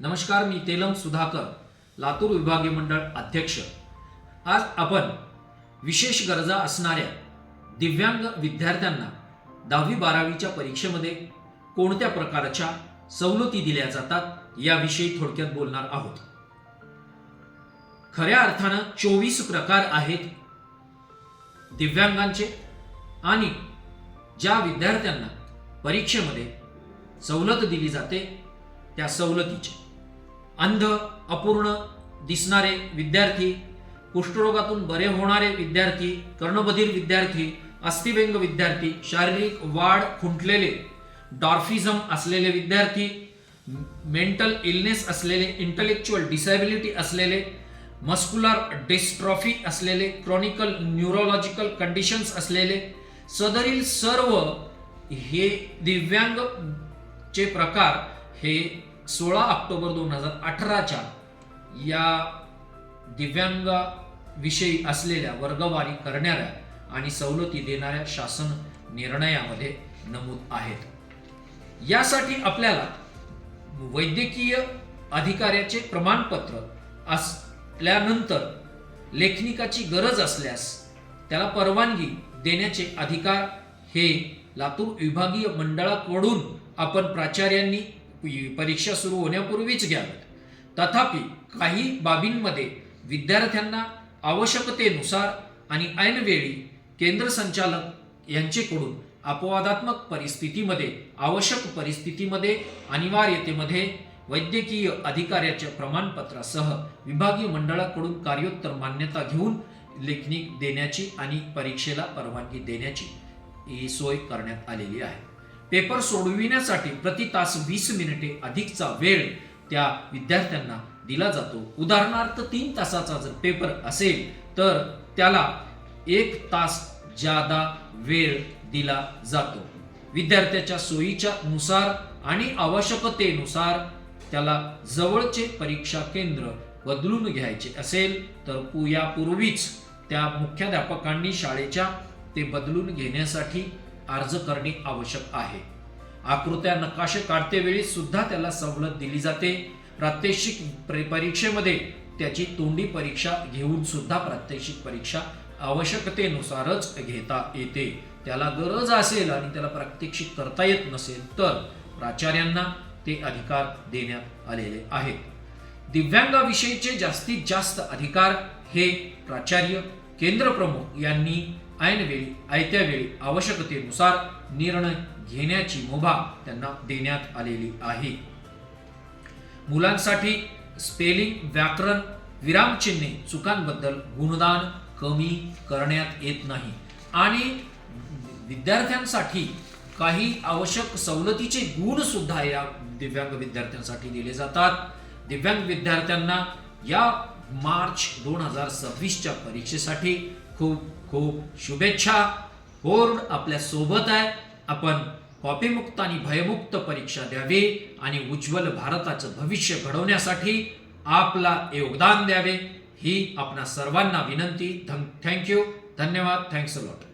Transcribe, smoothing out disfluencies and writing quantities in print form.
नमस्कार, मी तेलंग सुधाकर, लातूर विभागीय मंडळ अध्यक्ष। आज आपण विशेष गरजा असणाऱ्या दिव्यांग विद्यार्थ्यांना 10वी-12वीच्या परीक्षेमध्ये कोणत्या प्रकारच्या सवलती दिल्या जातात याविषयी थोडक्यात बोलणार आहोत। खऱ्या अर्थानं 24 प्रकार आहेत दिव्यांगांचे आणि ज्या विद्यार्थ्यांना परीक्षेमध्ये सवलत दिली जाते त्या सवलतीचे अंध, अपूर्ण दिसणारे विद्यार्थी, कुष्ठरोगातून बरे होणारे विद्यार्थी, कर्णबधिर विद्यार्थी, अस्थिव्यंग विद्यार्थी, शारीरिक वाढ खुंटलेले, डॉर्फिझम असलेले विद्यार्थी, मेंटल इलनेस असलेले, इंटेलेक्चुअल डिसॅबिलिटी असलेले, मस्क्युलर डिस्ट्रॉफी असलेले, क्रॉनिकल न्यूरोलॉजिकल कंडिशन्स असलेले, सदरील सर्व हे दिव्यांग चे प्रकार हे 16 ऑक्टोबर 2018च्या या दिव्यांग विषयी असलेल्या वर्गवारी करणाऱ्या आणि सवलती देणाऱ्या शासन निर्णयामध्ये नमूद आहेत। यासाठी आपल्याला वैद्यकीय अधिकाऱ्याचे प्रमाणपत्र असल्यानंतर लेखनिकाची गरज असल्यास त्याला परवानगी देण्याचे अधिकार हे लातूर विभागीय मंडळाकडून आपण प्राचार्यांनी परीक्षा सुरू होण्यापूर्वीच घ्यावेत। तथापि काही बाबींमध्ये विद्यार्थ्यांना आवश्यकतेनुसार आणि ऐनवेळी केंद्र संचालक यांचेकडून अपवादात्मक परिस्थितीमध्ये, आवश्यक परिस्थितीमध्ये, अनिवार्यतेमध्ये वैद्यकीय अधिकाऱ्याच्या प्रमाणपत्रासह विभागीय मंडळाकडून कार्योत्तर मान्यता घेऊन लेखनिक देण्याची आणि परीक्षेला परवानगी देण्याची ही सोय करण्यात आलेली आहे। पेपर सोडविण्यासाठी प्रति तास 20 मिनिटे अधिकचा वेळ त्या विद्यार्थ्यांना दिला जातो। उदाहरणार्थ 3 तासाचा जर पेपर असेल तर त्याला 1 तास जादा वेळ दिला जातो। विद्यार्थ्याच्या सोयीच्या नुसार आणि आवश्यकतेनुसार त्याला जवळचे परीक्षा केंद्र बदलून घ्यायचे असेल तर यापूर्वीच त्या मुख्याध्यापकांनी शाळेच्या ते बदलून घेण्यासाठी अर्ज करणे आवश्यक आहे। आकृत्या नकाशे काढते वेळी सुद्धा त्याला सवलत दिली जाते। प्रात्यक्षिक परीक्षेमध्ये त्याची तोंडी परीक्षा घेऊन सुद्धा प्रात्यक्षिक परीक्षा आवश्यकतेनुसारच घेता येते। त्याला गरज असेल आणि त्याला प्रात्यक्षिक करता येत नसेल तर प्राचार्यांना ते अधिकार देण्यात आलेले आहेत। दिव्यांगाविषयीचे जास्तीत जास्त अधिकार हे प्राचार्य, केंद्रप्रमुख यांनी ऐनवेळी, आयत्या वेळी, आवश्यकतेनुसार निर्णय घेण्याची मुभा त्यांना देण्यात आलेली आहे। मुलांसाठी स्पेलिंग, व्याकरण, विरामचिन्हे, चुकांबद्दल गुणदान कमी करण्यात येत नाही आणि विद्यार्थ्यांसाठी काही आवश्यक सवलतीचे गुण सुद्धा या दिव्यांग विद्यार्थ्यांसाठी दिले जातात। दिव्यांग विद्यार्थ्यांना या मार्च 2026च्या परीक्षेसाठी खूप खूप शुभेच्छा। बोर्ड आपल्या सोबत आहे। आपण कॉपीमुक्त आणि भयमुक्त परीक्षा द्यावी आणि उज्ज्वल भारताचं भविष्य घडवण्यासाठी आपला योगदान द्यावे ही आपणा सर्वांना विनंती। थँक्यू, धन्यवाद, थँक्स अ लॉट।